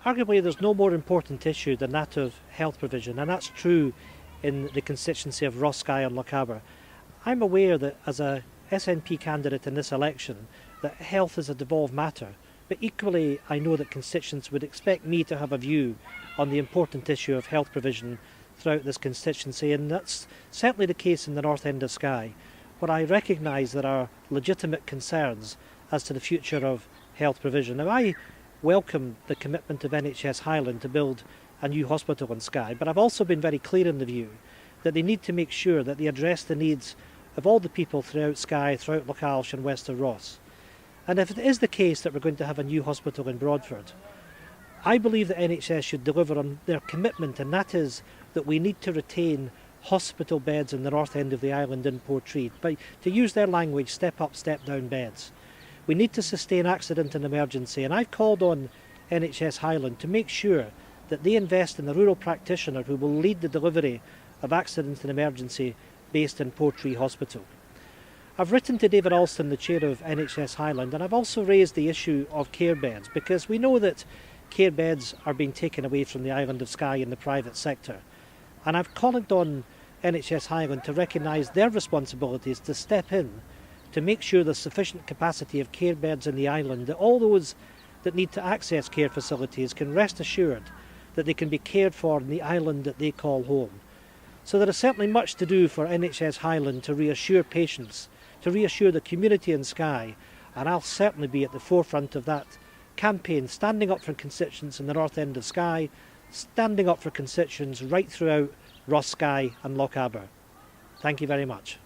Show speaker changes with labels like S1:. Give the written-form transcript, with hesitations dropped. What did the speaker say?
S1: Arguably there's no more important issue than that of health provision, and that's true in the constituency of Ross, Skye and Lochaber. I'm aware that as a SNP candidate in this election that health is a devolved matter, but equally I know that constituents would expect me to have a view on the important issue of health provision throughout this constituency, and that's certainly the case in the north end of Skye, where I recognise there are legitimate concerns as to the future of health provision. Now, I welcome the commitment of NHS Highland to build a new hospital in Skye, but I've also been very clear in the view that they need to make sure that they address the needs of all the people throughout Skye, throughout Lochaber and west of Ross. And if it is the case that we're going to have a new hospital in Broadford, I believe that NHS should deliver on their commitment, and that is that we need to retain hospital beds in the north end of the island in Portree. But to use their language, step up, step down beds. We need to sustain accident and emergency, and I've called on NHS Highland to make sure that they invest in the rural practitioner who will lead the delivery of accident and emergency based in Portree Hospital. I've written to David Alston, the chair of NHS Highland, and I've also raised the issue of care beds, because we know that care beds are being taken away from the island of Skye in the private sector. And I've called on NHS Highland to recognise their responsibilities to step in to make sure there's sufficient capacity of care beds in the island, that all those that need to access care facilities can rest assured that they can be cared for in the island that they call home. So there is certainly much to do for NHS Highland to reassure patients, to reassure the community in Skye, and I'll certainly be at the forefront of that campaign, standing up for constituents in the north end of Skye, standing up for constituents right throughout Ross, Skye and Lochaber. Thank you very much.